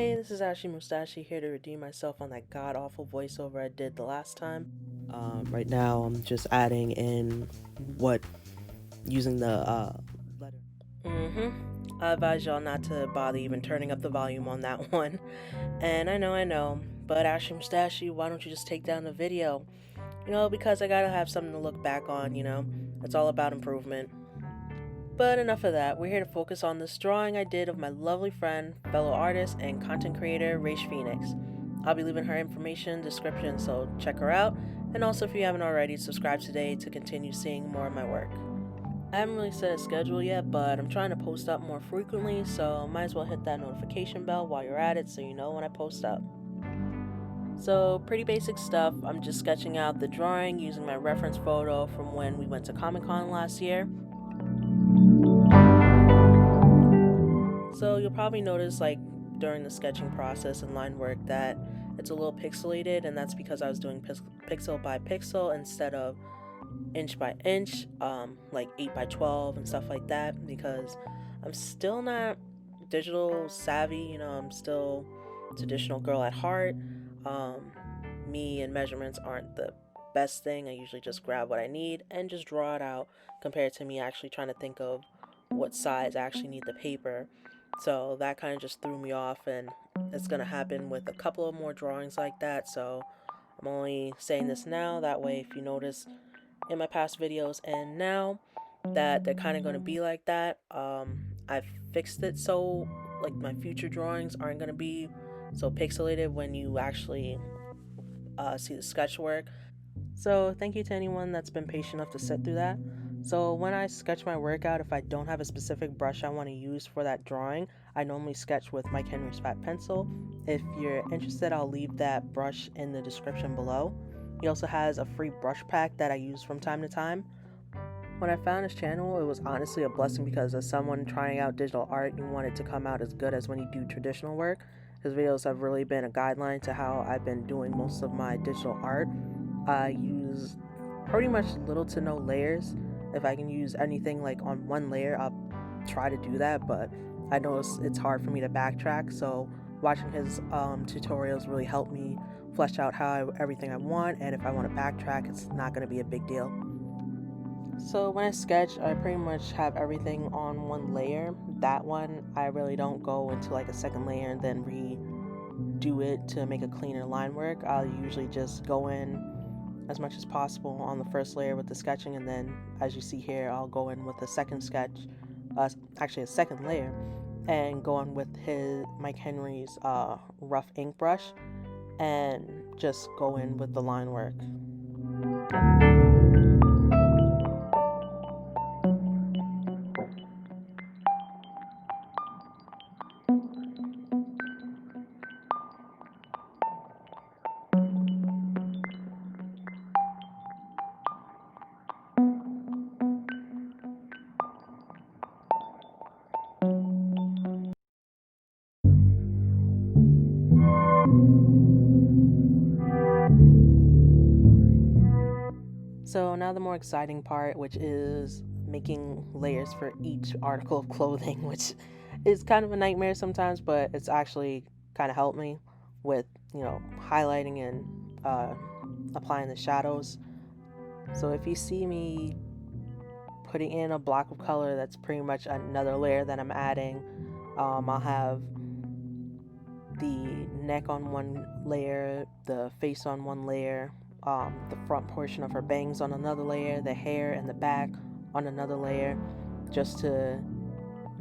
Hey, this is AshyMoostashii here to redeem myself on that god-awful voiceover I did the last time. Right now, I'm just adding in what, using the letter. I advise y'all not to bother even turning up the volume on that one. And I know, but AshyMoostashii, why don't you just take down the video? Because I gotta have something to look back on. It's all about improvement. But enough of that, we're here to focus on this drawing I did of my lovely friend, fellow artist, and content creator, Raish. I'll be leaving her information in the description, so check her out, and also if you haven't already, subscribe today to continue seeing more of my work. I haven't really set a schedule yet, but I'm trying to post up more frequently, so might as well hit that notification bell while you're at it so you know when I post up. So, pretty basic stuff. I'm just sketching out the drawing using my reference photo from when we went to Comic-Con last year. So you'll probably notice during the sketching process and line work that it's a little pixelated, and that's because I was doing pixel by pixel instead of inch by inch, like 8 by 12 and stuff like that, because I'm still not digital savvy. I'm still a traditional girl at heart. Me and measurements aren't the best thing. I usually just grab what I need and just draw it out, compared to me actually trying to think of what size I actually need the paper. So that kind of just threw me off, and it's going to happen with a couple of more drawings like that. So I'm only saying this now, that way if you notice in my past videos and now that they're kind of going to be like that, I've fixed it so like my future drawings aren't going to be so pixelated when you actually see the sketch work. So thank you to anyone that's been patient enough to sit through that. So when I sketch my work out, if I don't have a specific brush I want to use for that drawing, I normally sketch with Mike Henry's fat pencil. If you're interested, I'll leave that brush in the description below. He also has a free brush pack that I use from time to time. When I found his channel, it was honestly a blessing, because as someone trying out digital art, you want it to come out as good as when you do traditional work. His videos have really been a guideline to how I've been doing most of my digital art. I use pretty much little to no layers. If I can use anything like on one layer, I'll try to do that, but I know it's hard for me to backtrack, so watching his tutorials really helped me flesh out everything I want, and if I want to backtrack, it's not going to be a big deal. So when I sketch, I pretty much have everything on one layer. That one, I really don't go into like a second layer and then redo it to make a cleaner line work. I'll usually just go in as much as possible on the first layer with the sketching, and then as you see here, I'll go in with a second sketch, actually a second layer, and go on with Mike Henry's rough ink brush, and just go in with the line work. So now the more exciting part, which is making layers for each article of clothing, which is kind of a nightmare sometimes, but it's actually kind of helped me with, highlighting and applying the shadows. So if you see me putting in a block of color, that's pretty much another layer that I'm adding. I'll have the neck on one layer, the face on one layer, the front portion of her bangs on another layer, the hair and the back on another layer, just to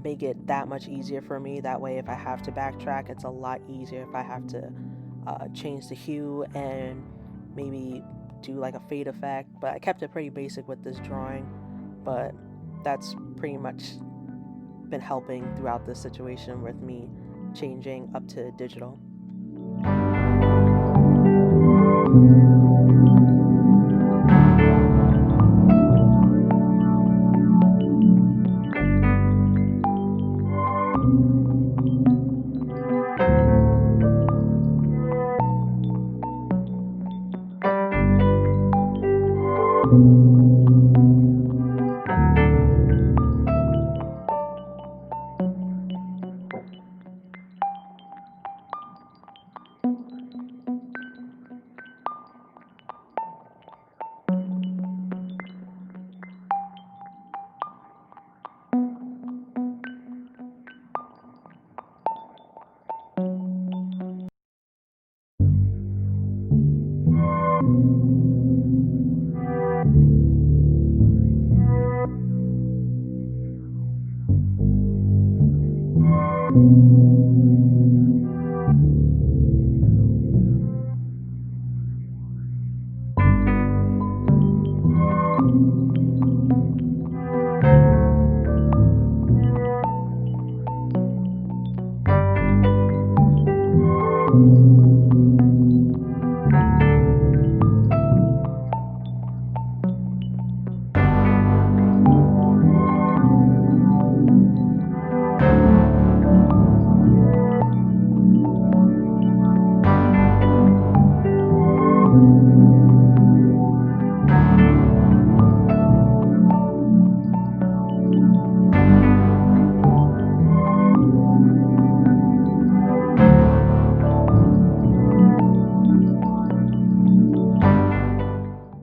make it that much easier for me. That way, if I have to backtrack, it's a lot easier. If I have to change the hue and maybe do like a fade effect, but I kept it pretty basic with this drawing, but that's pretty much been helping throughout this situation with me changing up to digital.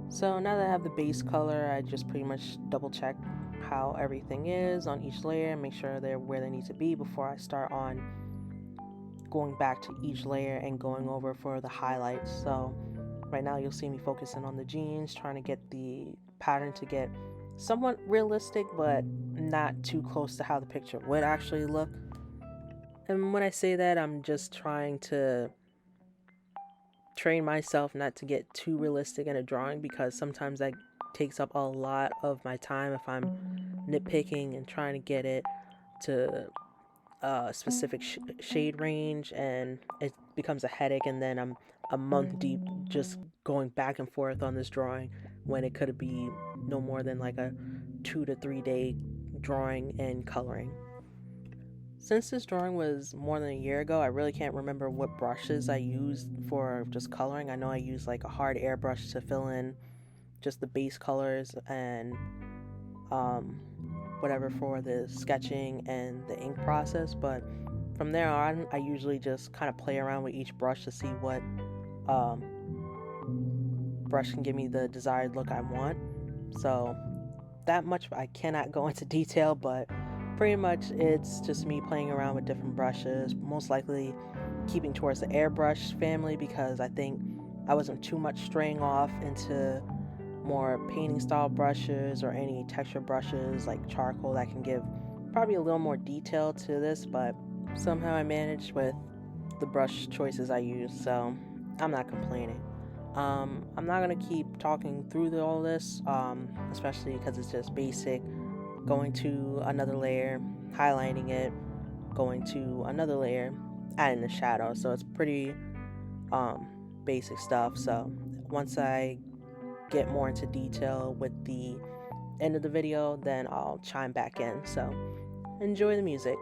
So now that I have the base color, I just pretty much double check how everything is on each layer and make sure they're where they need to be before I start on going back to each layer and going over for the highlights. So right now you'll see me focusing on the jeans, trying to get the pattern to get somewhat realistic, but not too close to how the picture would actually look. And when I say that, I'm just trying to train myself not to get too realistic in a drawing, because sometimes that takes up a lot of my time if I'm nitpicking and trying to get it to a specific shade range, and it becomes a headache, and then I'm a month deep just going back and forth on this drawing when it could be no more than like a 2 to 3 day drawing and coloring. Since this drawing was more than a year ago, I really can't remember what brushes I used for just coloring. I know I used like a hard airbrush to fill in just the base colors, and whatever for the sketching and the ink process. But from there on, I usually just kind of play around with each brush to see what brush can give me the desired look I want. So that much I cannot go into detail, but pretty much it's just me playing around with different brushes, most likely keeping towards the airbrush family, because I think I wasn't too much straying off into more painting style brushes or any texture brushes like charcoal that can give probably a little more detail to this, but somehow I managed with the brush choices I used, so I'm not complaining. I'm not gonna keep talking through all this, especially because it's just basic. Going to another layer, highlighting it, going to another layer, adding the shadow. So it's pretty basic stuff. So once I get more into detail with the end of the video, then I'll chime back in. So enjoy the music.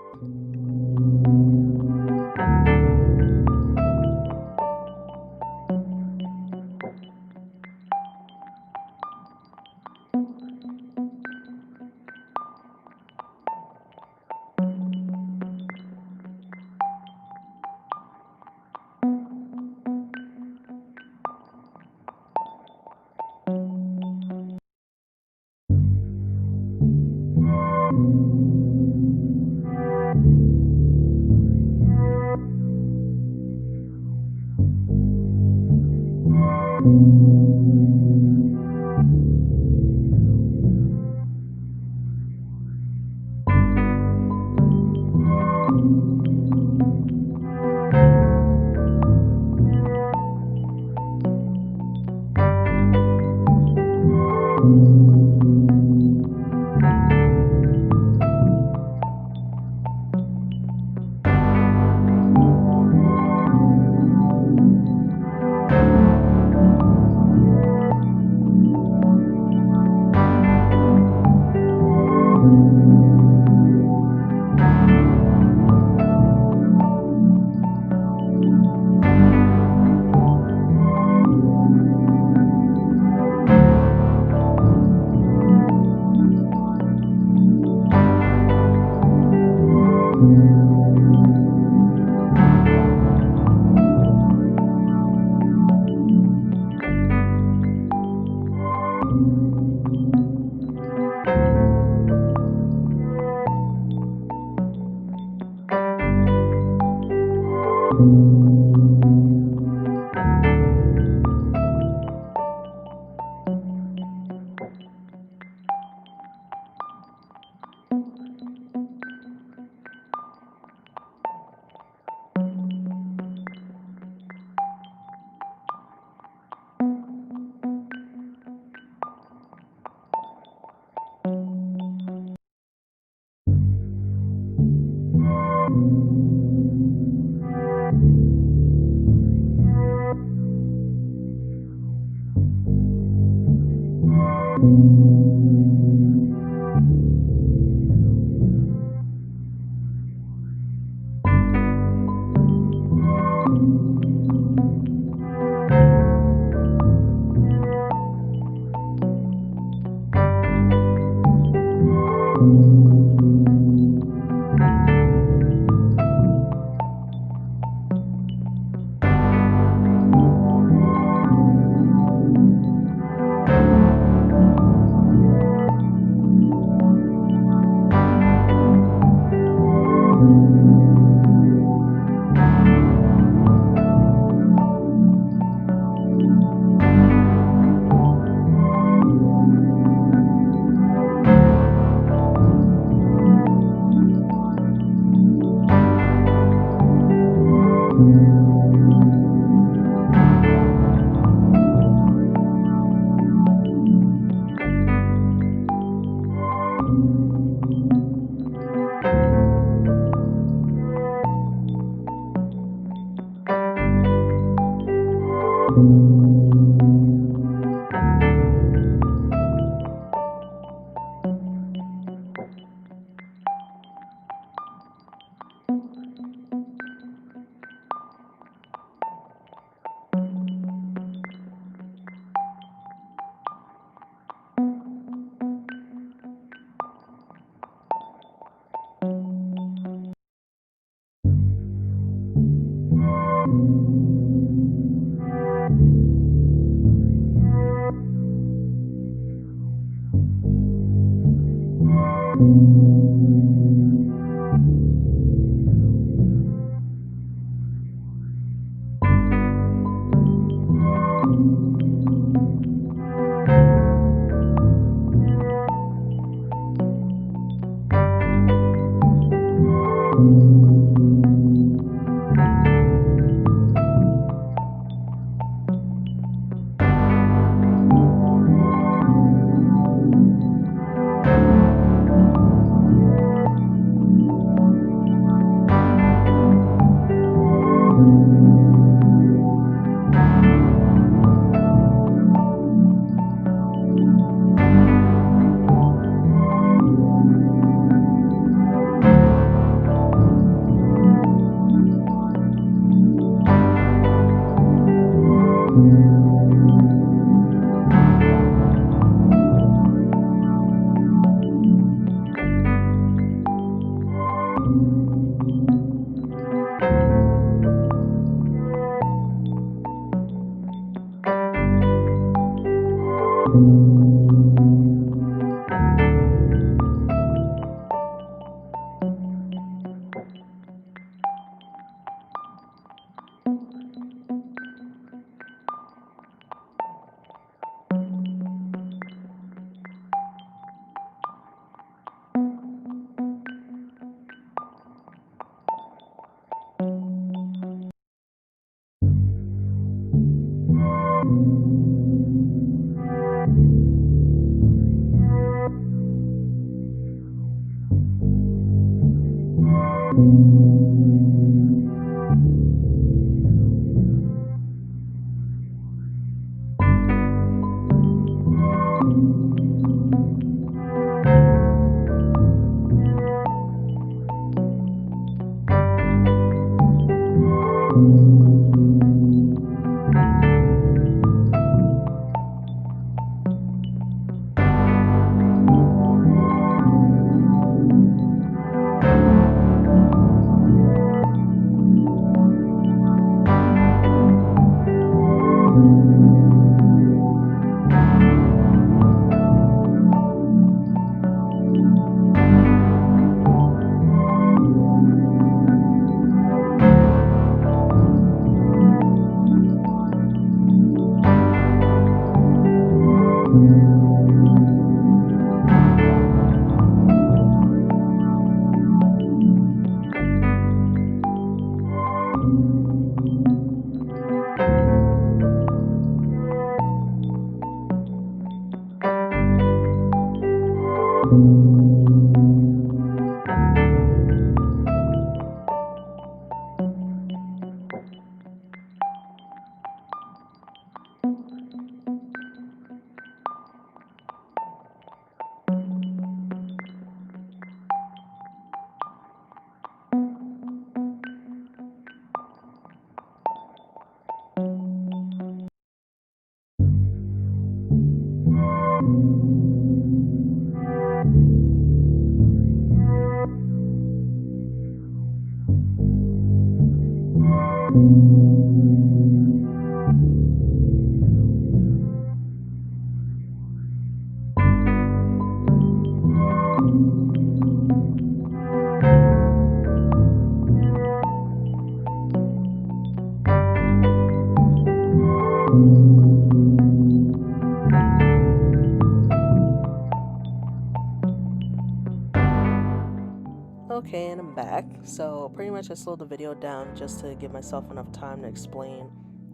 Okay, and I'm back. So pretty much I slowed the video down just to give myself enough time to explain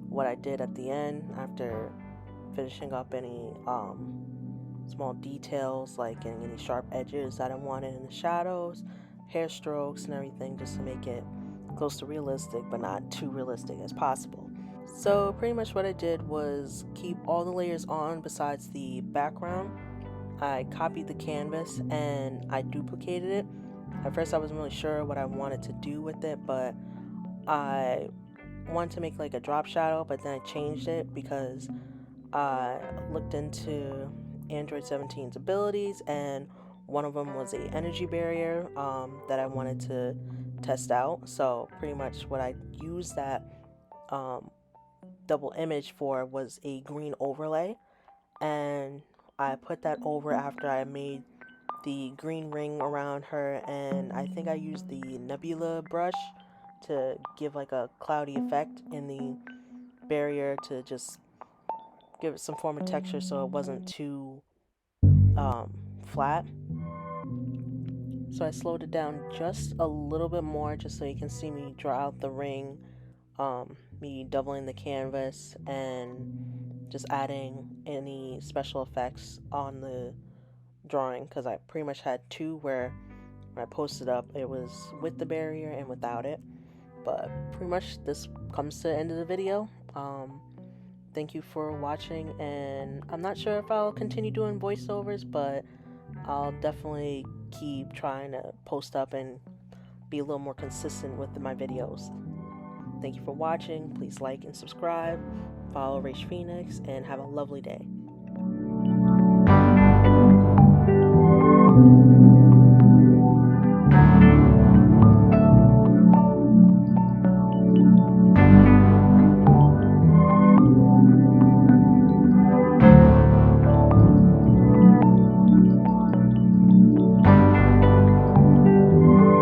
what I did at the end after finishing up any small details, like getting any sharp edges that I wanted in the shadows, hair strokes and everything, just to make it close to realistic but not too realistic as possible. So pretty much what I did was keep all the layers on besides the background. I copied the canvas and I duplicated it. At first I wasn't really sure what I wanted to do with it, but I wanted to make like a drop shadow, but then I changed it because I looked into Android 17's abilities, and one of them was a energy barrier that I wanted to test out. So pretty much what I used that um, double image for was a green overlay, and I put that over after I made the green ring around her, and I think I used the nebula brush to give like a cloudy effect in the barrier to just give it some form of texture so it wasn't too flat. So I slowed it down just a little bit more just so you can see me draw out the ring, me doubling the canvas, and just adding any special effects on the drawing, because I pretty much had two where when I posted up it was with the barrier and without it. But pretty much this comes to the end of the video. Thank you for watching, and I'm not sure if I'll continue doing voiceovers, but I'll definitely keep trying to post up and be a little more consistent with my videos. Thank you for watching. Please like and subscribe, follow Raish Phoenix, and have a lovely day.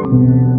Thank you.